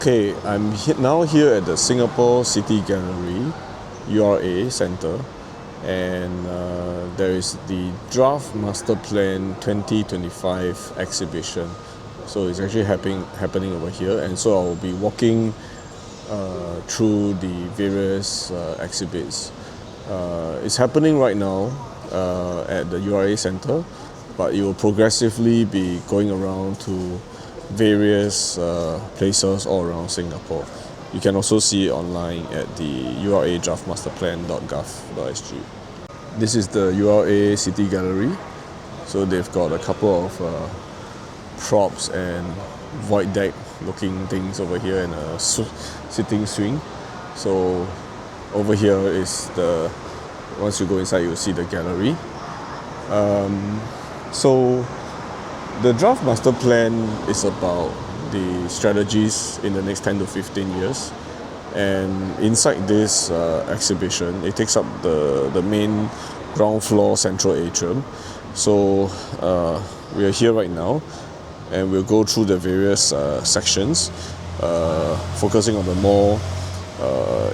Okay, I'm now here at the Singapore City Gallery, URA Centre, and there is the Draft Master Plan 2025 exhibition. So it's actually happening over here, and so I'll be walking through the various exhibits. It's happening right now at the URA Centre, but it will progressively be going around to various places all around Singapore. You can also see it online at the URA Draft Master Plan.gov.sg. This is the URA City Gallery. So they've got a couple of props and void deck looking things over here and a sitting swing. So over here is once you go inside, you'll see the gallery. So the Draft Master Plan is about the strategies in the next 10 to 15 years. And inside this exhibition, it takes up the main ground floor central atrium. So we are here right now, and we'll go through the various sections, focusing on the more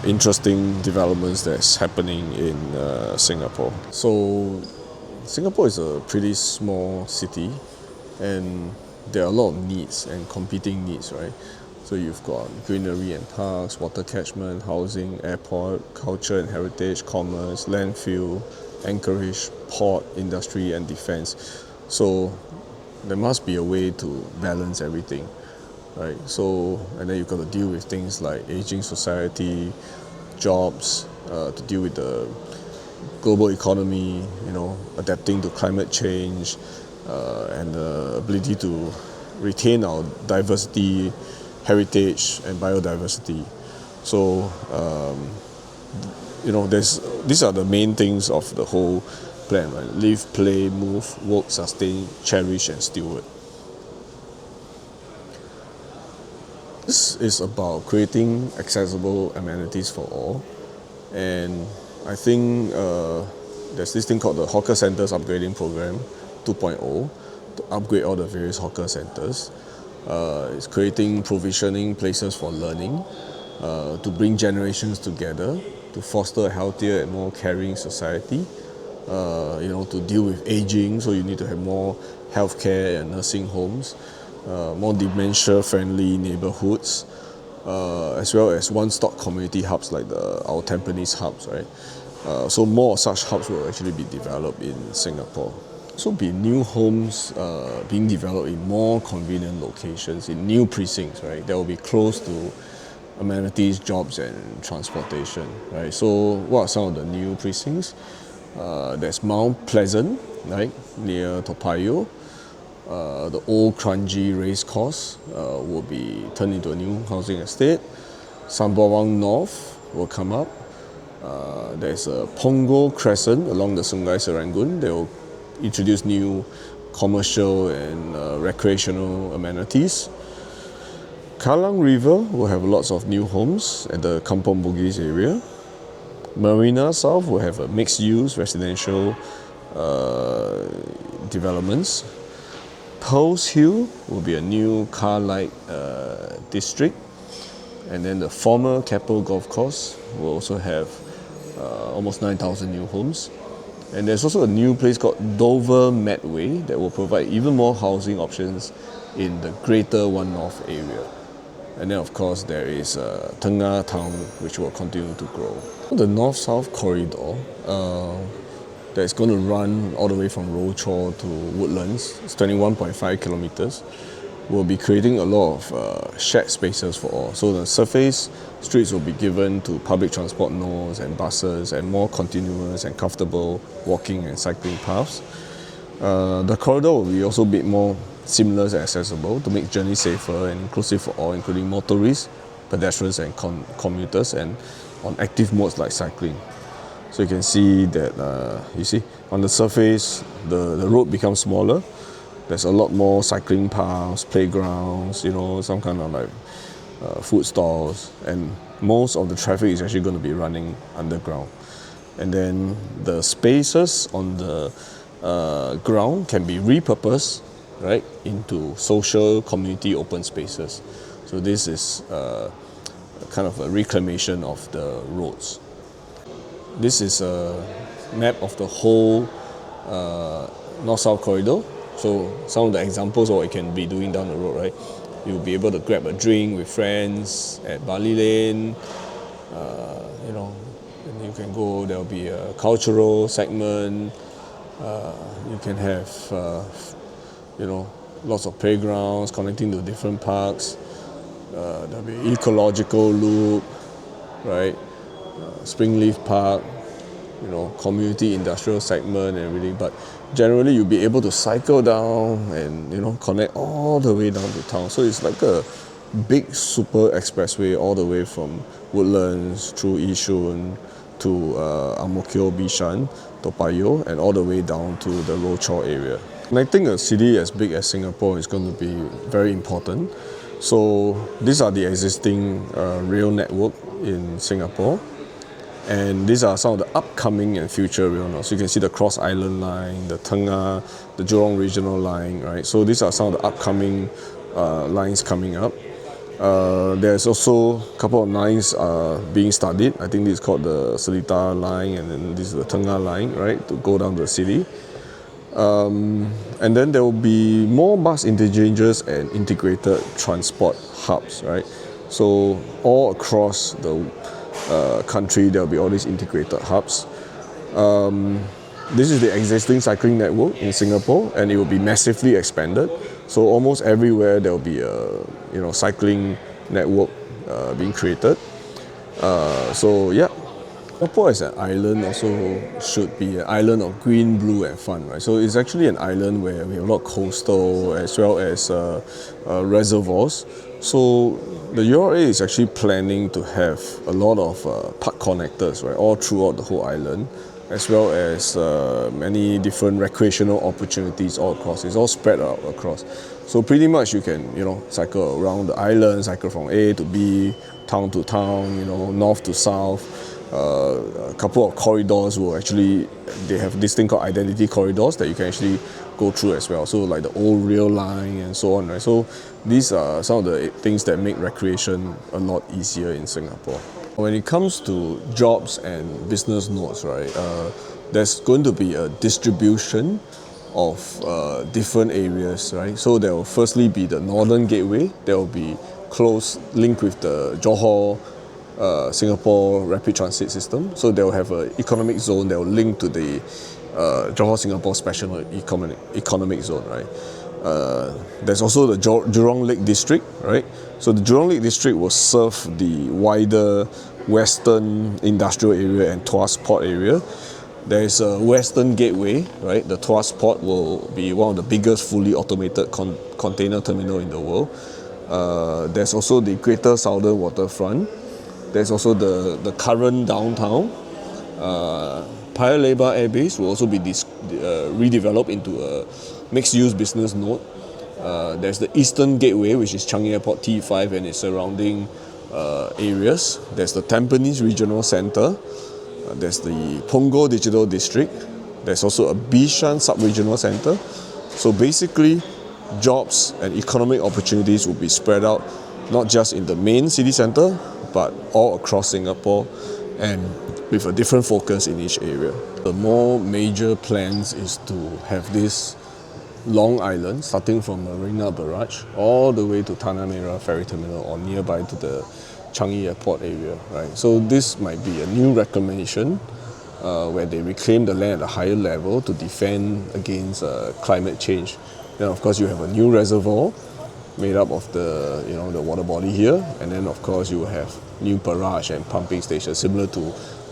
interesting developments that's happening in Singapore. So Singapore is a pretty small city, and there are a lot of needs and competing needs, right? So you've got greenery and parks, water catchment, housing, airport, culture and heritage, commerce, landfill, anchorage, port, industry and defense. So there must be a way to balance everything, right? So, and then you've got to deal with things like aging society, jobs, to deal with the global economy, adapting to climate change, and the ability to retain our diversity, heritage, and biodiversity. So, these are the main things of the whole plan, right? Live, play, move, work, sustain, cherish, and steward. This is about creating accessible amenities for all, and I think there's this thing called the Hawker Centres Upgrading Program 2.0 to upgrade all the various hawker centres. It's creating provisioning places for learning, to bring generations together, to foster a healthier and more caring society, to deal with aging, so you need to have more healthcare and nursing homes, more dementia-friendly neighbourhoods, as well as one-stop community hubs like our Tampines hubs, right? So more such hubs will actually be developed in Singapore. So be new homes being developed in more convenient locations, in new precincts, right? That will be close to amenities, jobs and transportation, right? So what are some of the new precincts? There's Mount Pleasant, right, near Toa Payoh. The old Kranji race course will be turned into a new housing estate. Sembawang North will come up. There's a Punggol Crescent along the Sungai Serangoon. They will introduce new commercial and recreational amenities. Kallang River will have lots of new homes at the Kampong Bugis area. Marina South will have a mixed-use residential developments. Pearls Hill will be a new car-light district, and then the former Keppel Golf Course will also have almost 9,000 new homes. And there's also a new place called Dover Medway that will provide even more housing options in the greater One North area. And then of course there is Tengah Town, which will continue to grow. The North-South corridor that's going to run all the way from Rochor to Woodlands, it's 21.5 kilometers, will be creating a lot of shared spaces for all. So the surface streets will be given to public transport nodes and buses, and more continuous and comfortable walking and cycling paths. The corridor will be also a bit more seamless and accessible to make journeys safer and inclusive for all, including motorists, pedestrians and commuters, and on active modes like cycling. So you can see that, on the surface, the road becomes smaller. There's a lot more cycling paths, playgrounds, some kind of like food stalls, and most of the traffic is actually going to be running underground. And then the spaces on the ground can be repurposed, right, into social community open spaces. So this is kind of a reclamation of the roads. This is a map of the whole north-south corridor. So some of the examples of what you can be doing down the road, right? You'll be able to grab a drink with friends at Bali Lane. And you can go. There'll be a cultural segment. You can have, lots of playgrounds connecting to different parks. There'll be ecological loop, right? Springleaf Park, community industrial segment and everything. But generally, you'll be able to cycle down and connect all the way down to town. So it's like a big super expressway all the way from Woodlands through Yishun to Ang Mo Kio, Bishan, Toa Payoh, and all the way down to the Rochor area. Connecting a city as big as Singapore is going to be very important. So these are the existing rail network in Singapore, and these are some of the upcoming and future rail networks. So you can see the Cross Island Line, the Tengah, the Jurong Regional Line, right? So these are some of the upcoming lines coming up. There's also a couple of lines being studied. I think this is called the Seletar Line, and then this is the Tengah Line, right, to go down to the city. And then there will be more bus interchanges and integrated transport hubs, right? So all across the country, there will be all these integrated hubs. This is the existing cycling network in Singapore, and it will be massively expanded. So almost everywhere there will be a cycling network being created. Singapore as an island also should be an island of green, blue, and fun, right? So it's actually an island where we have a lot of coastal as well as reservoirs. So the URA is actually planning to have a lot of park connectors, right, all throughout the whole island, as well as many different recreational opportunities all across. It's all spread out across. So pretty much you can, cycle around the island, cycle from A to B, town to town, north to south. A couple of corridors will actually, they have this thing called identity corridors that you can actually go through as well. So like the old rail line and so on, right? So these are some of the things that make recreation a lot easier in Singapore. When it comes to jobs and business nodes, right, there's going to be a distribution of different areas, right? So there will firstly be the Northern Gateway. There will be close link with the Johor Singapore Rapid Transit System. So they will have an economic zone that will link to the Johor Singapore Special Economic Zone, right? There's also the Jurong Lake District, right? So the Jurong Lake District will serve the wider Western Industrial Area and Tuas Port area. There is a Western Gateway, right? The Tuas Port will be one of the biggest fully automated container terminal in the world. There's also the Greater Southern Waterfront. There's also the current downtown. Paya Lebar Air Base will also be redeveloped into a mixed-use business node. There's the Eastern Gateway, which is Changi Airport T5 and its surrounding areas. There's the Tampines Regional Centre. There's the Punggol Digital District. There's also a Bishan Sub-Regional Centre. So basically, jobs and economic opportunities will be spread out not just in the main city centre, but all across Singapore and with a different focus in each area. The more major plans is to have this long island starting from Marina Barrage all the way to Tanah Merah Ferry Terminal or nearby to the Changi Airport area, right? So this might be a new reclamation where they reclaim the land at a higher level to defend against climate change. Then of course you have a new reservoir made up of the water body here, and then of course you have new barrage and pumping stations similar to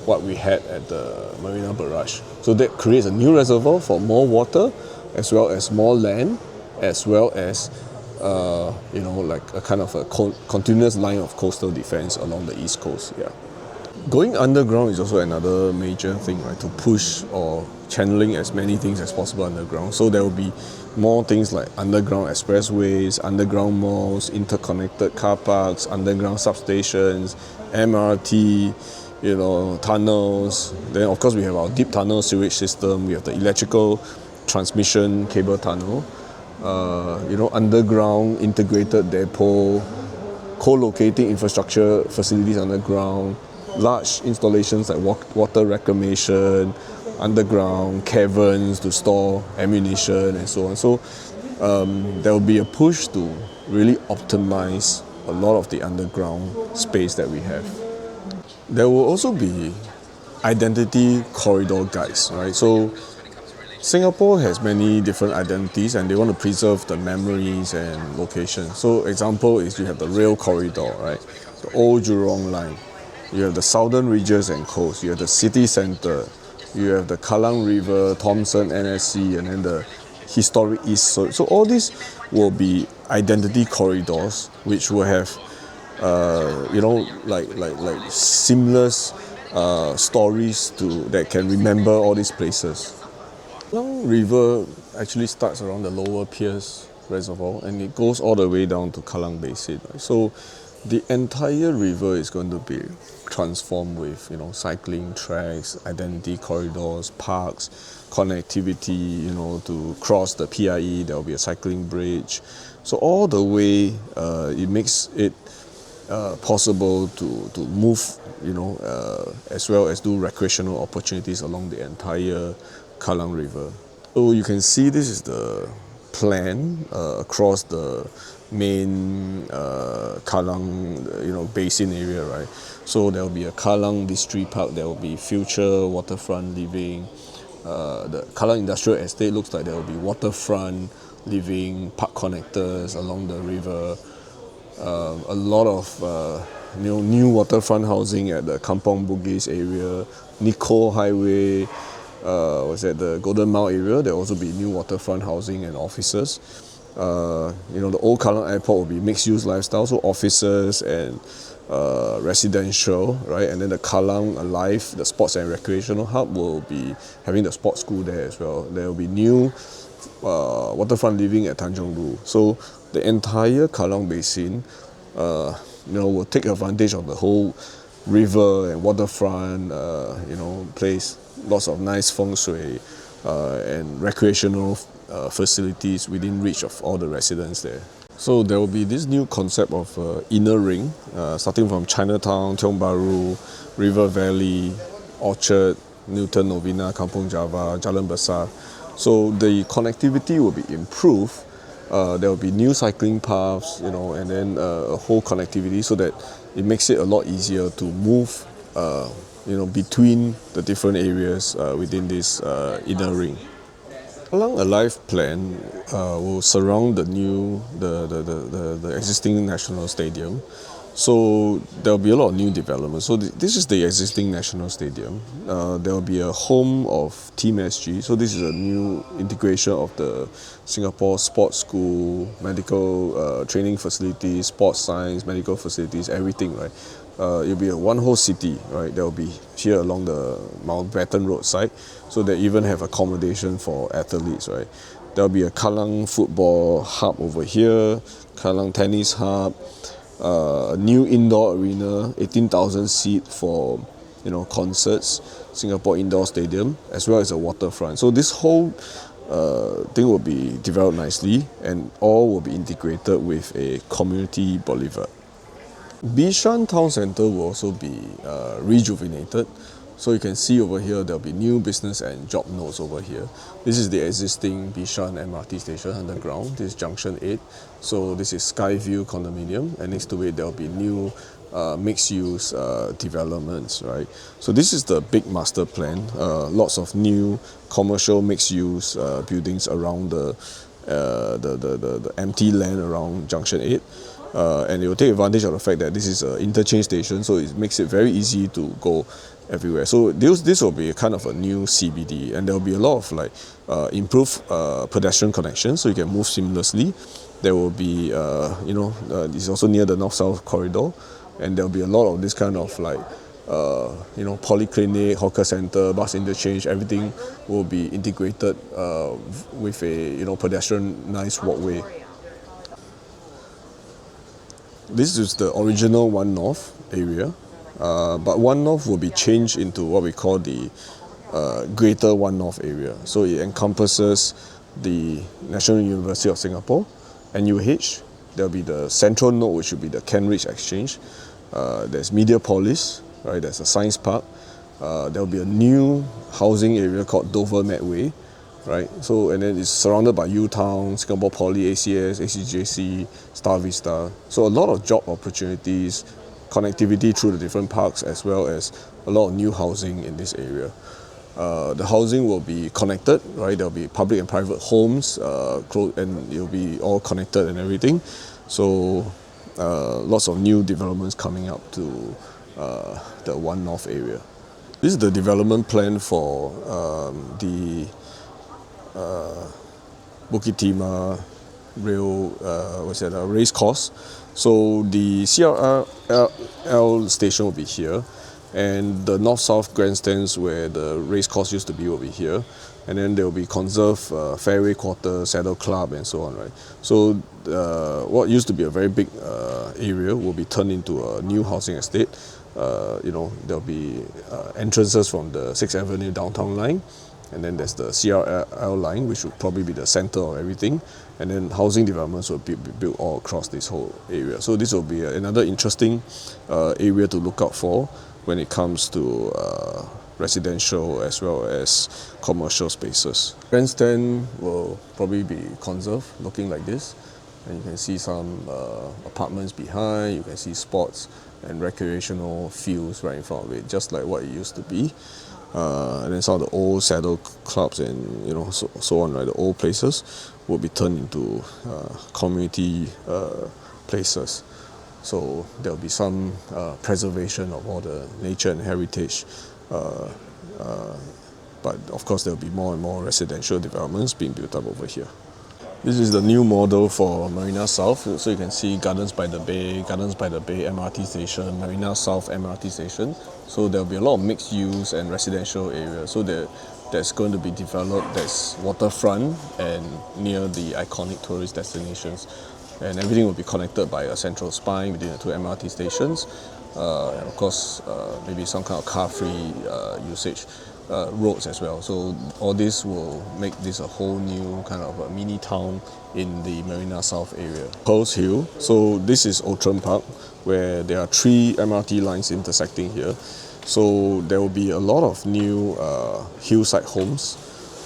what we had at the Marina Barrage. So that creates a new reservoir for more water, as well as more land, as well as like a kind of a continuous line of coastal defense along the east coast. Yeah. Going underground is also another major thing, right? To push or channeling as many things as possible underground. So there will be more things like underground expressways, underground malls, interconnected car parks, underground substations, MRT, tunnels. Then of course we have our deep tunnel sewage system. We have the electrical transmission cable tunnel. Underground integrated depot. co-locating infrastructure facilities underground, large installations like water reclamation, underground caverns to store ammunition and so on. So there will be a push to really optimize a lot of the underground space that we have. There will also be identity corridor guides, right? So Singapore has many different identities and they want to preserve the memories and locations. So example is you have the rail corridor, right? The old Jurong line. You have the southern ridges and coast. You have the city centre. You have the Kallang River, Thomson, NSC, and then the historic east. So all these will be identity corridors which will have like seamless stories that can remember all these places. Kallang River actually starts around the lower Pierce Reservoir and it goes all the way down to Kallang Basin. Right? So the entire river is going to be transformed with cycling tracks, identity corridors, parks, connectivity, to cross the PIE, there will be a cycling bridge. So all the way it makes it possible to move, as well as do recreational opportunities along the entire Kallang River. So you can see this is the plan across the main Kallang, basin area, right? So there will be a Kallang District Park, there will be future waterfront living. The Kallang Industrial Estate looks like there will be waterfront living, park connectors along the river. A lot of new waterfront housing at the Kampong Bugis area, Nico Highway, the Golden Mile area. There will also be new waterfront housing and offices. The old Kallang Airport will be mixed-use lifestyle, so offices and residential, right? And then the Kallang Alive, the sports and recreational hub, will be having the sports school there as well. There will be new waterfront living at Tanjong Ru. So the entire Kallang Basin, will take advantage of the whole river and waterfront, place. Lots of nice feng shui and recreational facilities within reach of all the residents there. So there will be this new concept of inner ring, starting from Chinatown, Tiong Bahru, River Valley, Orchard, Newton, Novena, Kampong Java, Jalan Besar. So the connectivity will be improved. There will be new cycling paths, and then a whole connectivity so that it makes it a lot easier to move, between the different areas within this inner ring. Kallang Alive plan will surround the existing national stadium. So there will be a lot of new developments. So this is the existing national stadium. There will be a home of Team SG. So this is a new integration of the Singapore Sports School, medical training facilities, sports science, medical facilities, everything, right? It'll be a one whole city, right? There will be here along the Mountbatten Road side, so they even have accommodation for athletes, right? There will be a Kallang football hub over here, Kallang tennis hub, a new indoor arena, 18,000 seat for concerts, Singapore Indoor Stadium, as well as a waterfront. So this whole thing will be developed nicely, and all will be integrated with a community boulevard. Bishan Town Centre will also be rejuvenated. So you can see over here there will be new business and job nodes over here. This is the existing Bishan MRT station underground. This is Junction 8. So this is Skyview condominium, and next to it there will be new mixed-use developments, right? So this is the big master plan. Lots of new commercial mixed-use buildings around the empty land around Junction 8. And it will take advantage of the fact that this is an interchange station, so it makes it very easy to go everywhere. So this will be a kind of a new CBD, and there will be a lot of improved pedestrian connections, so you can move seamlessly. There will be, it's also near the North-South corridor, and there will be a lot of this kind of polyclinic, hawker center, bus interchange. Everything will be integrated with a pedestrian nice walkway. This is the original One North area, but One North will be changed into what we call the Greater One North area. So it encompasses the National University of Singapore, NUH, there'll be the central node, which will be the Kent Ridge Exchange. There's Mediapolis, right? There's a science park. There'll be a new housing area called Dover Medway, right? So, and then it's surrounded by UTown, Singapore Poly, ACS, ACJC, Star Vista. So a lot of job opportunities, connectivity through the different parks, as well as a lot of new housing in this area. The housing will be connected, right? There'll be public and private homes, and it'll be all connected and everything. So lots of new developments coming up to the One North area. This is the development plan for the Bukit Timah race course. So the CRL station will be here, and the north-south grandstands where the race course used to be will be here, and then there will be conserved fairway quarter, saddle club, and so on, right? So what used to be a very big area will be turned into a new housing estate. There'll be entrances from the 6th Avenue downtown line, and then there's the CRL line, which will probably be the center of everything, and then housing developments will be built all across this whole area. So this will be another interesting area to look out for when it comes to residential as well as commercial spaces. Grandstand will probably be conserved, looking like this, and you can see some apartments behind. You can see sports and recreational fields right in front of it, just like what it used to be. And then some of the old saddle clubs and so on, right? The old places will be turned into community places. So there'll be some preservation of all the nature and heritage, but of course there'll be more and more residential developments being built up over here. This is the new model for Marina South. So you can see Gardens by the Bay MRT station, Marina South MRT station. So there'll be a lot of mixed use and residential areas. So that's going to be developed. There's waterfront and near the iconic tourist destinations. And everything will be connected by a central spine between the two MRT stations. And of course, maybe some kind of car-free usage. Roads as well. So all this will make this a whole new kind of a mini town in the Marina South area. Pearls Hill. So this is Outram Park, where there are 3 MRT lines intersecting here. So there will be a lot of new hillside homes,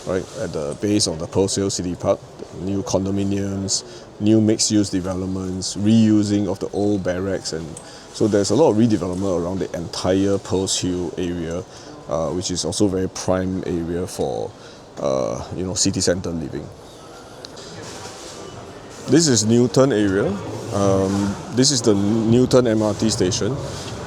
right, at the base of the Pearls Hill City Park. New condominiums, new mixed-use developments, reusing of the old barracks, and so there's a lot of redevelopment around the entire Pearls Hill area. Which is also a very prime area for city centre living. This is Newton area. This is the Newton MRT station.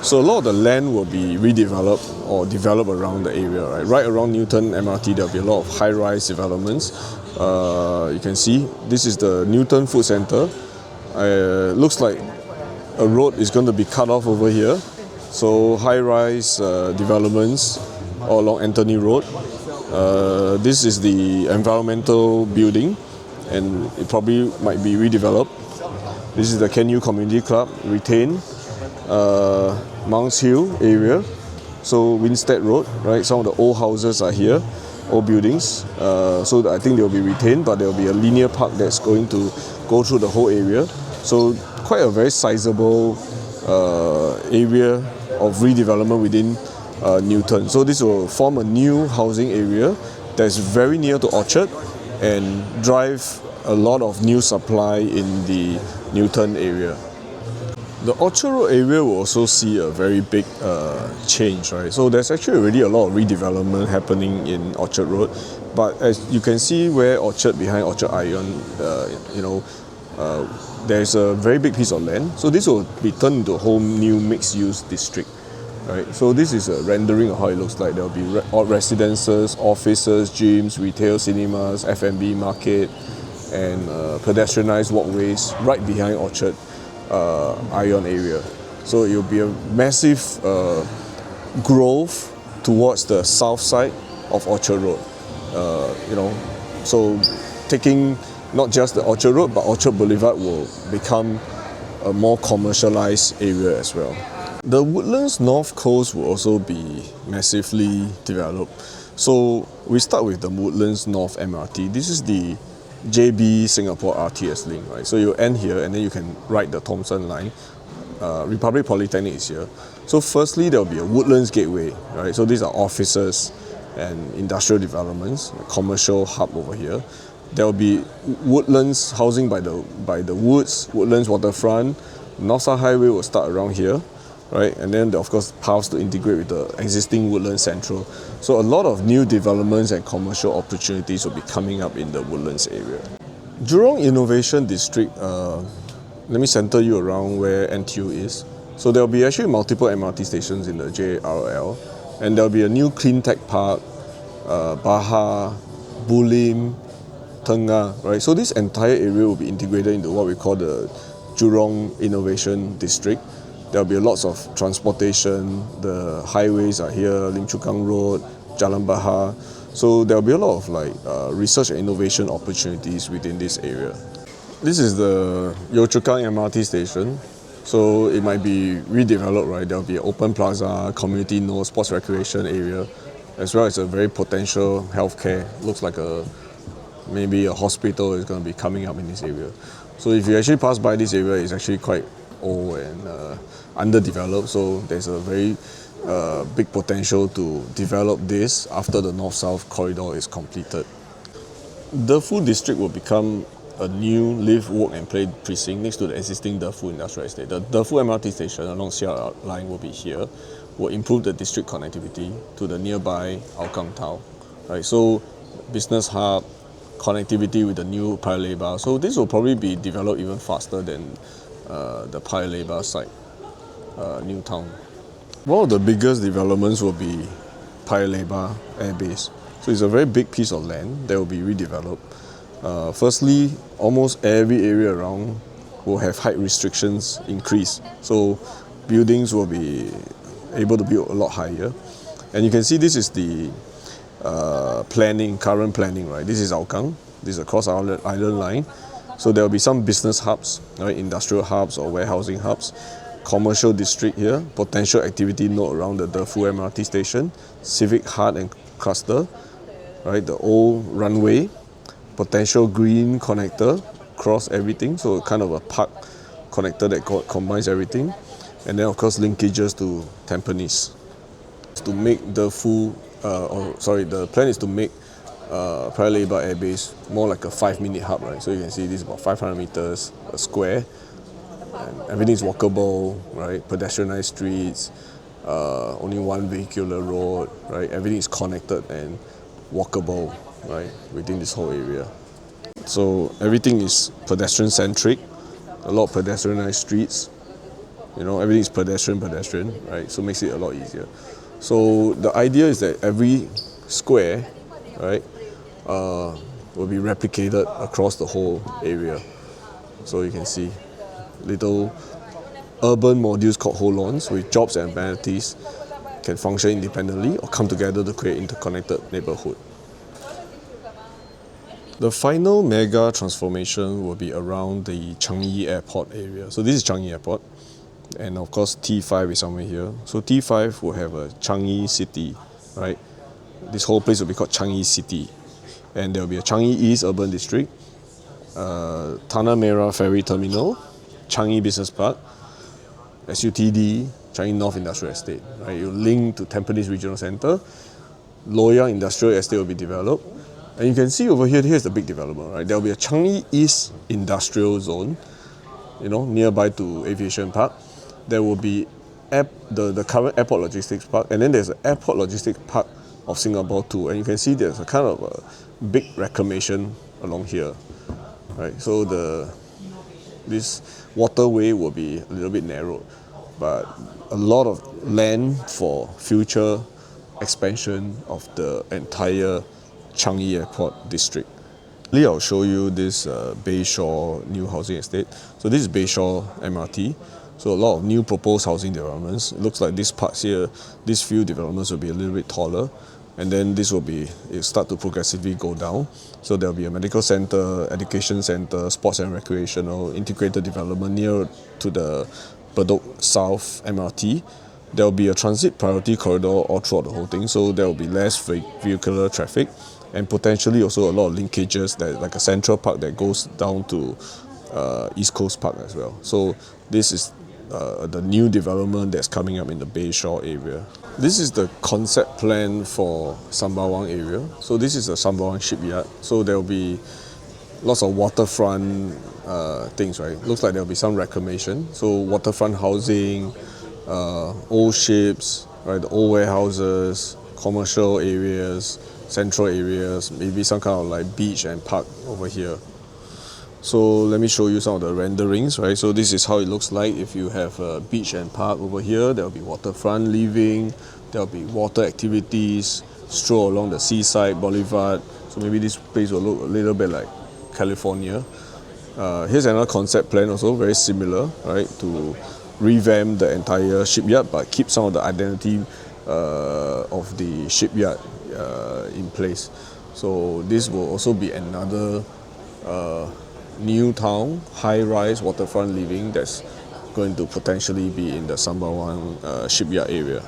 So a lot of the land will be redeveloped or developed around the area, right? Right around Newton MRT, there'll be a lot of high-rise developments. You can see this is the Newton Food Centre. Looks like a road is going to be cut off over here. So high-rise developments all along Anthony Road. This is the environmental building, and it probably might be redeveloped. This is the Kenyu Community Club, retained. Mounts Hill area, so Winstead Road, right? Some of the old houses are here, old buildings. So I think they'll be retained, but there'll be a linear park that's going to go through the whole area. So quite a very sizable area of redevelopment within Newton. So this will form a new housing area that's very near to Orchard and drive a lot of new supply in the Newton area. The Orchard Road area will also see a very big change, right? So there's actually already a lot of redevelopment happening in Orchard Road, but as you can see where Orchard, behind Orchard Ion, there's a very big piece of land. So this will be turned into a whole new mixed-use district, right? So this is a rendering of how it looks like. There will be residences, offices, gyms, retail, cinemas, F&B market, and pedestrianized walkways right behind Orchard Ion area. So it will be a massive growth towards the south side of Orchard Road. So taking not just the Orchard Road, but Orchard Boulevard will become a more commercialized area as well. The Woodlands North Coast will also be massively developed. So we start with the Woodlands North MRT. This is the JB Singapore RTS link, right? So you end here and then you can ride the Thomson line. Republic Polytechnic is here. So firstly, there will be a Woodlands gateway, right? So these are offices and industrial developments, a commercial hub over here. There will be Woodlands housing by the woods, Woodlands waterfront. North South Highway will start around here, right? And then of course paths to integrate with the existing Woodlands Central. So a lot of new developments and commercial opportunities will be coming up in the Woodlands area. Jurong Innovation District, let me center you around where NTU is. So there will be actually multiple MRT stations in the JRL, and there will be a new clean tech park, Baha, Bulim, Tengah, right? So this entire area will be integrated into what we call the Jurong Innovation District. There will be lots of transportation, the highways are here, Lim Chu Kang Road, Jalan Bahar. So there will be a lot of research and innovation opportunities within this area. This is the Yio Chu Kang MRT station. So it might be redeveloped, right? There will be an open plaza, community node, sports recreation area, as well as a very potential healthcare. Looks like maybe a hospital is going to be coming up in this area. So if you actually pass by this area, it's actually quite old and underdeveloped. So there's a very big potential to develop this after the North-South corridor is completed. Defu district will become a new live, work and play precinct next to the existing Defu industrial estate. The Defu MRT station along CR line will be here, will improve the district connectivity to the nearby Hougang town. Right, so business hub, connectivity with the new Paya Lebar. So this will probably be developed even faster than the Paya Lebar site, new town. One of the biggest developments will be Paya Lebar Air Base. So it's a very big piece of land that will be redeveloped. Firstly, almost every area around will have height restrictions increase. So buildings will be able to build a lot higher. And you can see this is the current planning, right? This is Hougang. This is a cross island line. So there will be some business hubs, right? Industrial hubs or warehousing hubs. Commercial district here, potential activity node around the Defu MRT station, civic heart and cluster, right? The old runway, potential green connector across everything, so kind of a park connector that combines everything, and then of course linkages to Tampines. To make the plan is to make Paya Lebar Air Base more like a 5-minute hub, right? So you can see this is about 500 meters a square, and everything is walkable, right? Pedestrianized streets, only one vehicular road, right? Everything is connected and walkable, right, within this whole area. So everything is pedestrian centric, a lot of pedestrianized streets, everything is pedestrian, right? So it makes it a lot easier. So the idea is that every square, right, will be replicated across the whole area. So you can see little urban modules called holons with jobs and amenities can function independently or come together to create interconnected neighborhood. The final mega transformation will be around the Changi Airport area. So this is Changi Airport, and of course T5 is somewhere here. So T5 will have a Changi City, right? This whole place will be called Changi City, and there will be a Changi East Urban District, Tanah Merah Ferry Terminal, Changi Business Park, SUTD, Changi North Industrial Estate. Right, you link to Tampines Regional Centre. Loyang Industrial Estate will be developed. And you can see over here, here's the big development, right? There will be a Changi East Industrial Zone, nearby to Aviation Park. There will be the current Airport Logistics Park, and then there's an Airport Logistics Park of Singapore too. And you can see there's a kind of a big reclamation along here, right? So this waterway will be a little bit narrowed, but a lot of land for future expansion of the entire Changi Airport district. I'll show you this Bayshore new housing estate. So this is Bayshore MRT. So a lot of new proposed housing developments. It looks like this parts here, these few developments will be a little bit taller, and then this will start to progressively go down. So there'll be a medical center, education center, sports and recreational, integrated development near to the Bedok South MRT. There will be a transit priority corridor all throughout the whole thing, so there will be less vehicular traffic. and potentially also a lot of linkages, that like a central park that goes down to East Coast Park as well. So this is the new development that's coming up in the Bayshore area. This is the concept plan for Sembawang area. So this is a Sembawang shipyard. So there will be lots of waterfront things, right? Looks like there will be some reclamation. So waterfront housing, old ships, right? The old warehouses, commercial areas, central areas, maybe some kind of like beach and park over here. So let me show you some of the renderings, right? So this is how it looks like if you have a beach and park over here. There will be waterfront living, there will be water activities, stroll along the seaside boulevard. So maybe this place will look a little bit like California. Here's another concept plan also, very similar, right? To revamp the entire shipyard but keep some of the identity of the shipyard in place. So this will also be another new town, high-rise waterfront living that's going to potentially be in the Sembawang shipyard area.